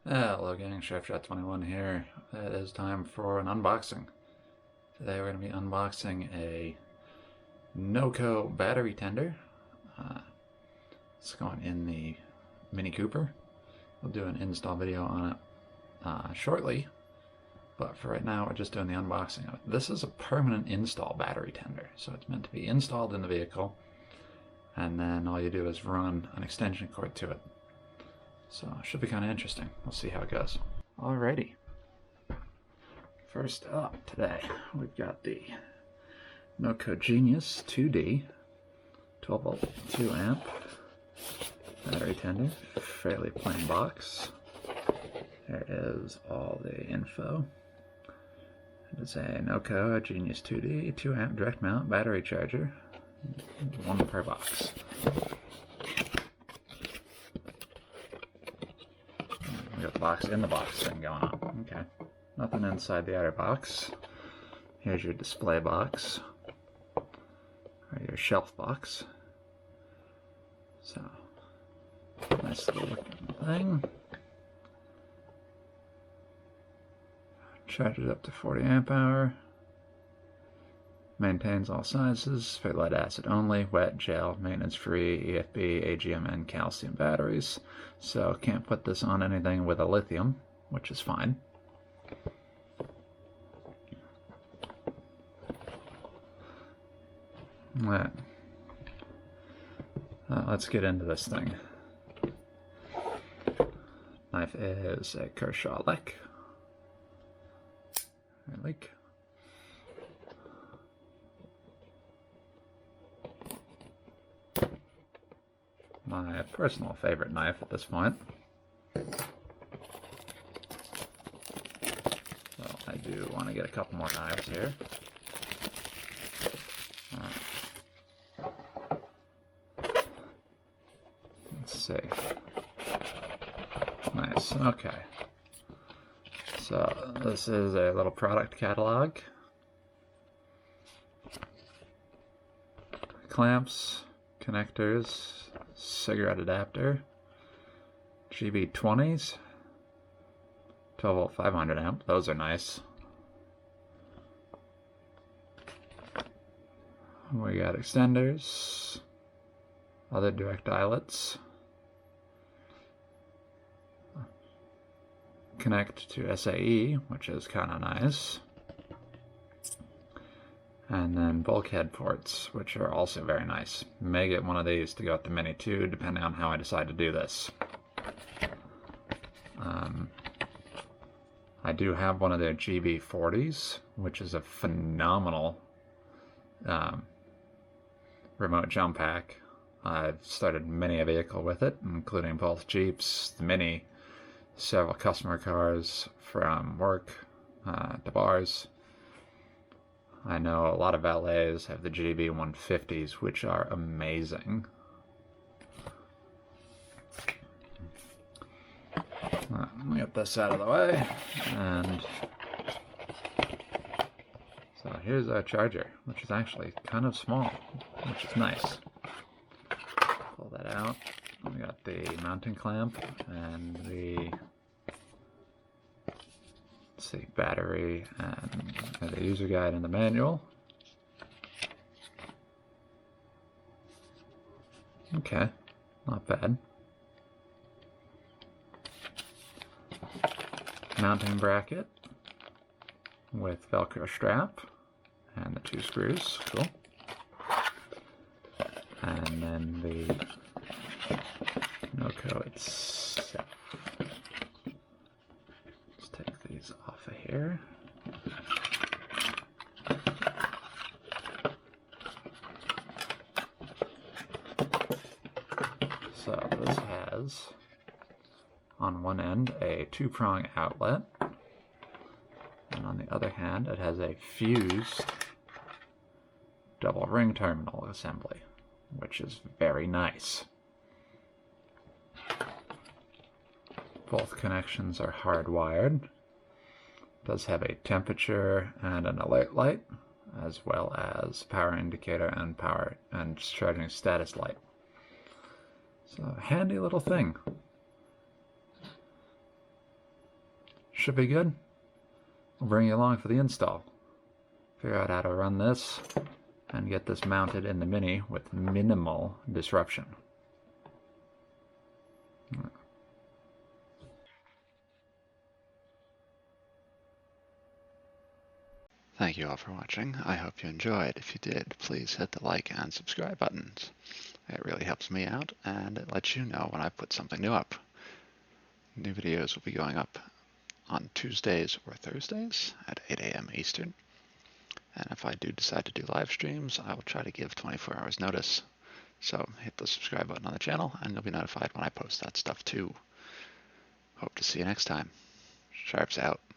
Hello gang, ChefShot21 here. It is time for an unboxing. Today we're going to be unboxing a Noco battery tender. It's going in the Mini Cooper. We'll do an install video on it shortly, but for right now we're just doing the unboxing of it. This is a permanent install battery tender, so it's meant to be installed in the vehicle, and then all you do is run an extension cord to it. So it should be kind of interesting. We'll see how it goes. Alrighty. First up today, we've got the Noco Genius 2D 12 volt 2 amp battery tender. Fairly plain box. There is all the info. It is a Noco Genius 2D 2 amp direct mount battery charger. One per box. We got the box in the box thing going on. Okay. Nothing inside the outer box. Here's your display box. Or your shelf box. So, nice little looking thing. Charges up to 40 amp hour. Maintains all sizes, for lead acid only, wet, gel, maintenance free, EFB, AGM, and calcium batteries. So can't put this on anything with a lithium, which is fine. Right. Let's get into this thing. Knife is a Kershaw Lek. My personal favorite knife at this point. So I do want to get a couple more knives here. Let's see. Nice, okay. So this is a little product catalog. Clamps, connectors, cigarette adapter, GB20s, 12 volt 500 amp, those are nice. We got extenders, other direct eyelets, connect to SAE, which is kind of nice. And then bulkhead ports, which are also very nice. May get one of these to go with the Mini 2, depending on how I decide to do this. I do have one of their GB40s, which is a phenomenal remote jump pack. I've started many a vehicle with it, including both Jeeps, the Mini, several customer cars from work to bars. I know a lot of valets have the GB150s, which are amazing. Let me get this out of the way. And so here's our charger, which is actually kind of small, which is nice. Pull that out. We got the mounting clamp and the battery and the user guide and the manual. Okay, not bad. Mounting bracket with Velcro strap and the 2 screws, cool. And then the Noco itself. Let's take these off of here. So this has, on one end, a 2-prong outlet, and on the other hand, it has a fused double ring terminal assembly, which is very nice. Both connections are hardwired. It does have a temperature and an alert light, as well as power indicator and power and charging status light. So handy little thing. should be good. I'll bring you along for the install. Figure out how to run this and get this mounted in the Mini with minimal disruption. Thank you all for watching. I hope you enjoyed. If you did, please hit the like and subscribe buttons. It really helps me out, and it lets you know when I put something new up. New videos will be going up on Tuesdays or Thursdays at 8 a.m. Eastern. And if I do decide to do live streams, I will try to give 24 hours notice. So hit the subscribe button on the channel, and you'll be notified when I post that stuff too. Hope to see you next time. Sharps out.